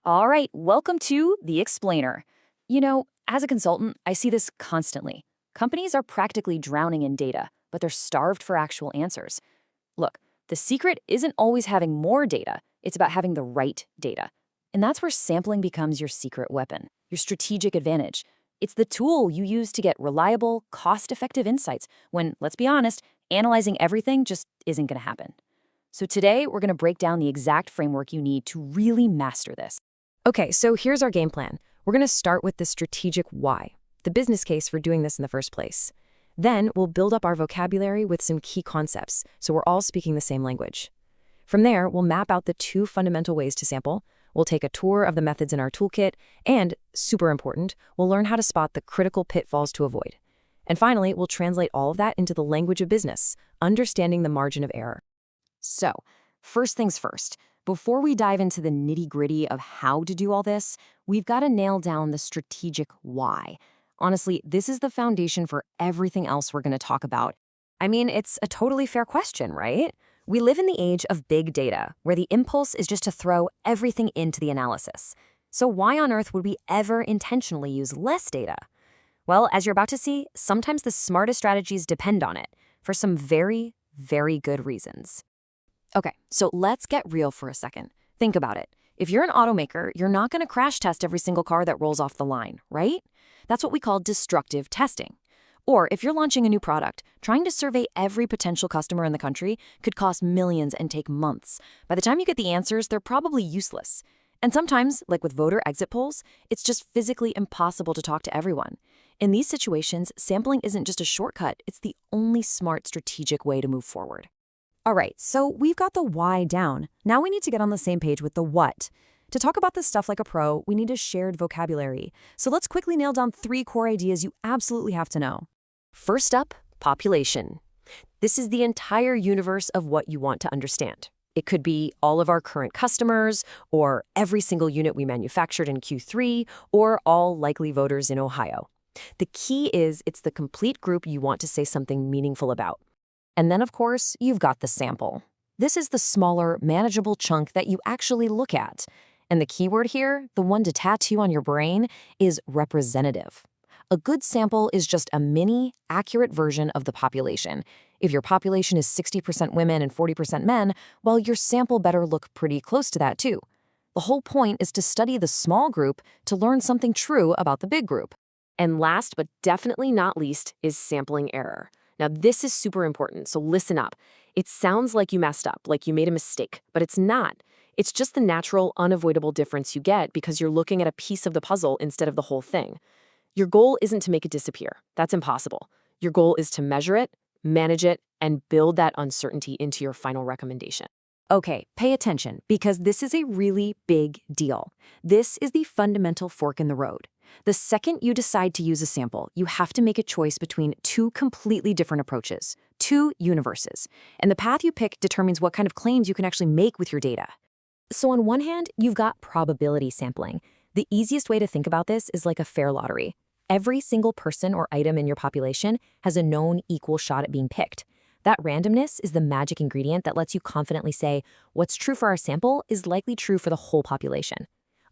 All right, welcome to The Explainer. As a consultant, I see this constantly. Companies are practically drowning in data, but they're starved for actual answers. Look, the secret isn't always having more data, it's about having the right data. And that's where sampling becomes your secret weapon, your strategic advantage. It's the tool you use to get reliable, cost effective insights when, let's be honest, analyzing everything just isn't going to happen. So today, we're going to break down the exact framework you need to really master this. Okay, so here's our game plan. We're going to start with the strategic why, the business case for doing this in the first place. Then we'll build up our vocabulary with some key concepts, so we're all speaking the same language. From there, we'll map out the two fundamental ways to sample. We'll take a tour of the methods in our toolkit, and, super important, we'll learn how to spot the critical pitfalls to avoid. And finally, we'll translate all of that into the language of business, understanding the margin of error. So, first things first, before we dive into the nitty-gritty of how to do all this, we've got to nail down the strategic why. Honestly, this is the foundation for everything else we're going to talk about. I mean, it's a totally fair question, right? We live in the age of big data, where the impulse is just to throw everything into the analysis. So why on earth would we ever intentionally use less data? Well, as you're about to see, sometimes the smartest strategies depend on it, for some very, very good reasons. Okay, so let's get real for a second. Think about it. If you're an automaker, you're not going to crash test every single car that rolls off the line, right? That's what we call destructive testing. Or if you're launching a new product, trying to survey every potential customer in the country could cost millions and take months. By the time you get the answers, they're probably useless. And sometimes, like with voter exit polls, it's just physically impossible to talk to everyone. In these situations, sampling isn't just a shortcut, it's the only smart strategic way to move forward. All right, so we've got the why down. Now we need to get on the same page with the what. To talk about this stuff like a pro, we need a shared vocabulary. So let's quickly nail down 3 core ideas you absolutely have to know. First up, population. This is the entire universe of what you want to understand. It could be all of our current customers, or every single unit we manufactured in Q3, or all likely voters in Ohio. The key is it's the complete group you want to say something meaningful about. And then, of course, you've got the sample. This is the smaller, manageable chunk that you actually look at. And the keyword here, the one to tattoo on your brain, is representative. A good sample is just a mini, accurate version of the population. If your population is 60% women and 40% men, well, your sample better look pretty close to that too. The whole point is to study the small group to learn something true about the big group. And last but definitely not least is sampling error. Now, this is super important, so listen up. It sounds like you messed up, like you made a mistake, but it's not. It's just the natural, unavoidable difference you get because you're looking at a piece of the puzzle instead of the whole thing. Your goal isn't to make it disappear. That's impossible. Your goal is to measure it, manage it, and build that uncertainty into your final recommendation. Okay, pay attention, because this is a really big deal. This is the fundamental fork in the road. The second you decide to use a sample, you have to make a choice between 2 completely different approaches, 2 universes. And the path you pick determines what kind of claims you can actually make with your data. So on one hand, you've got probability sampling. The easiest way to think about this is like a fair lottery. Every single person or item in your population has a known equal shot at being picked. That randomness is the magic ingredient that lets you confidently say, what's true for our sample is likely true for the whole population.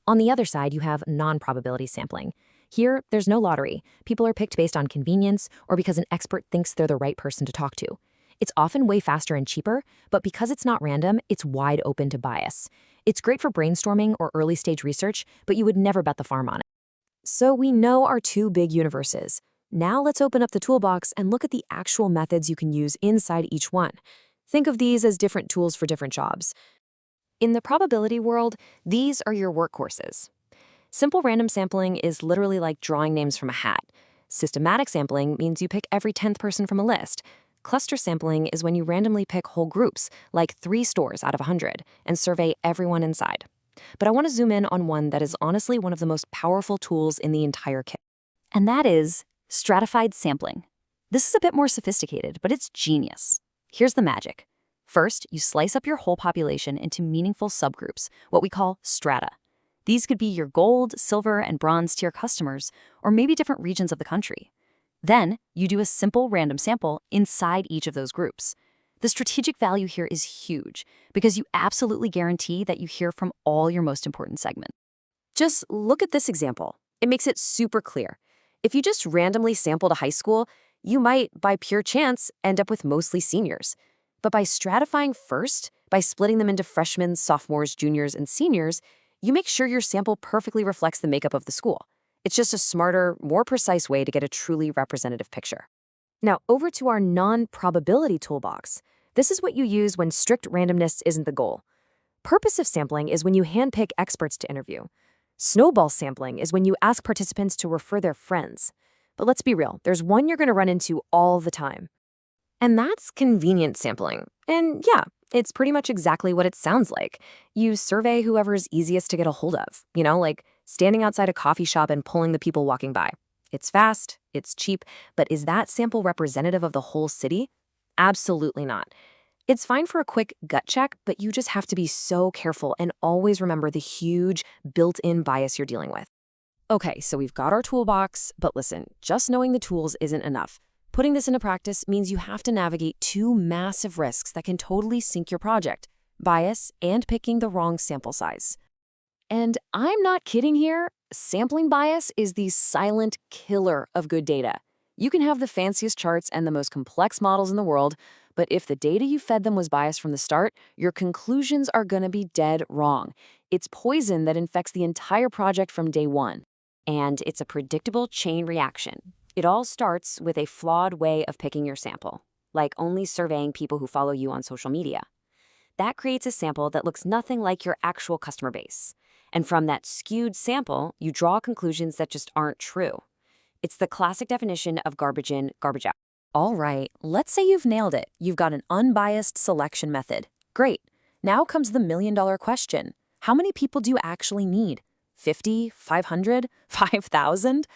On the other side, you have non-probability sampling. Here, there's no lottery. People are picked based on convenience or because an expert thinks they're the right person to talk to. It's often way faster and cheaper, but because it's not random, it's wide open to bias. It's great for brainstorming or early-stage research, but you would never bet the farm on it. So we know our 2 big universes. Now let's open up the toolbox and look at the actual methods you can use inside each one. Think of these as different tools for different jobs. In the probability world, these are your workhorses. Simple random sampling is literally like drawing names from a hat. Systematic sampling means you pick every 10th person from a list. Cluster sampling is when you randomly pick whole groups, like 3 stores out of 100, and survey everyone inside. But I want to zoom in on one that is honestly one of the most powerful tools in the entire kit. And that is stratified sampling. This is a bit more sophisticated, but it's genius. Here's the magic. First, you slice up your whole population into meaningful subgroups, what we call strata. These could be your gold, silver, and bronze tier customers, or maybe different regions of the country. Then, you do a simple random sample inside each of those groups. The strategic value here is huge because you absolutely guarantee that you hear from all your most important segments. Just look at this example. It makes it super clear. If you just randomly sampled a high school, you might, by pure chance, end up with mostly seniors. But by stratifying first, by splitting them into freshmen, sophomores, juniors, and seniors, you make sure your sample perfectly reflects the makeup of the school. It's just a smarter, more precise way to get a truly representative picture. Now, over to our non-probability toolbox. This is what you use when strict randomness isn't the goal. Purposive sampling is when you handpick experts to interview. Snowball sampling is when you ask participants to refer their friends. But let's be real, there's one you're going to run into all the time. And that's convenient sampling. And yeah, it's pretty much exactly what it sounds like. You survey whoever's easiest to get a hold of, like standing outside a coffee shop and pulling the people walking by. It's fast, it's cheap, but is that sample representative of the whole city? Absolutely not. It's fine for a quick gut check, but you just have to be so careful and always remember the huge built-in bias you're dealing with. Okay, so we've got our toolbox, but listen, just knowing the tools isn't enough. Putting this into practice means you have to navigate two massive risks that can totally sink your project: bias and picking the wrong sample size. And I'm not kidding here. Sampling bias is the silent killer of good data. You can have the fanciest charts and the most complex models in the world, but if the data you fed them was biased from the start, your conclusions are going to be dead wrong. It's poison that infects the entire project from day one. And it's a predictable chain reaction. It all starts with a flawed way of picking your sample, like only surveying people who follow you on social media. That creates a sample that looks nothing like your actual customer base. And from that skewed sample, you draw conclusions that just aren't true. It's the classic definition of garbage in, garbage out. All right, let's say you've nailed it. You've got an unbiased selection method. Great. Now comes the million-dollar question. How many people do you actually need? 50, 500, 5,000?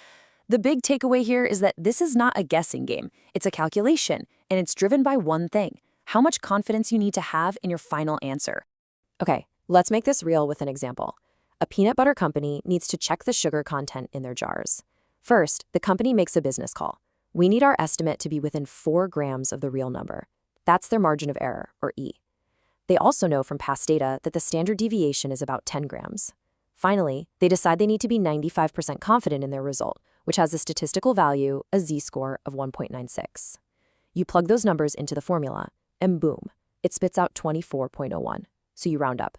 The big takeaway here is that this is not a guessing game. It's a calculation, and it's driven by one thing: how much confidence you need to have in your final answer. Okay, let's make this real with an example. A peanut butter company needs to check the sugar content in their jars. First, the company makes a business call. We need our estimate to be within 4 grams of the real number. That's their margin of error, or E. They also know from past data that the standard deviation is about 10 grams. Finally, they decide they need to be 95% confident in their result, which has a statistical value, a z-score of 1.96. You plug those numbers into the formula, and boom, it spits out 24.01, so you round up.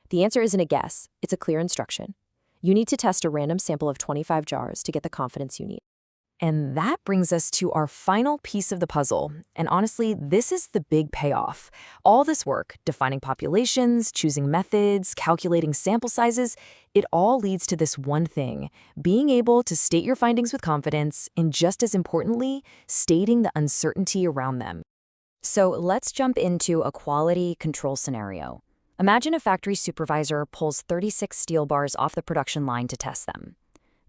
The answer isn't a guess, it's a clear instruction. You need to test a random sample of 25 jars to get the confidence you need. And that brings us to our final piece of the puzzle. And honestly, this is the big payoff. All this work, defining populations, choosing methods, calculating sample sizes, it all leads to this one thing: being able to state your findings with confidence, and just as importantly, stating the uncertainty around them. So let's jump into a quality control scenario. Imagine a factory supervisor pulls 36 steel bars off the production line to test them.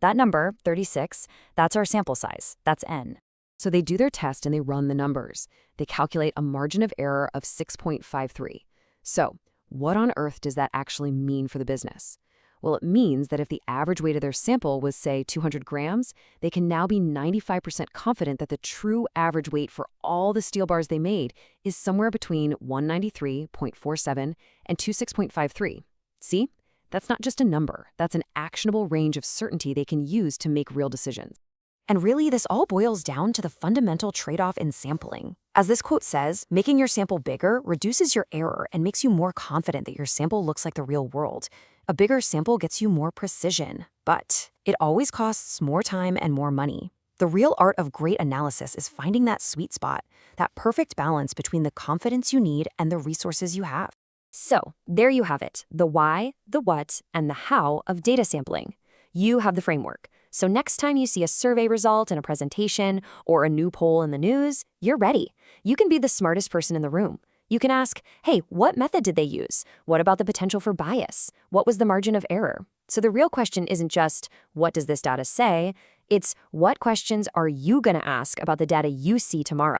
That number, 36, that's our sample size. That's N. So they do their test and they run the numbers. They calculate a margin of error of 6.53. So what on earth does that actually mean for the business? Well, it means that if the average weight of their sample was, say, 200 grams, they can now be 95% confident that the true average weight for all the steel bars they made is somewhere between 193.47 and 26.53. See? That's not just a number. That's an actionable range of certainty they can use to make real decisions. And really, this all boils down to the fundamental trade-off in sampling. As this quote says, making your sample bigger reduces your error and makes you more confident that your sample looks like the real world. A bigger sample gets you more precision, but it always costs more time and more money. The real art of great analysis is finding that sweet spot, that perfect balance between the confidence you need and the resources you have. So, there you have it, the why, the what, and the how of data sampling. You have the framework. So next time you see a survey result in a presentation or a new poll in the news, you're ready. You can be the smartest person in the room. You can ask, hey, what method did they use? What about the potential for bias? What was the margin of error? So the real question isn't just, what does this data say? It's, what questions are you going to ask about the data you see tomorrow?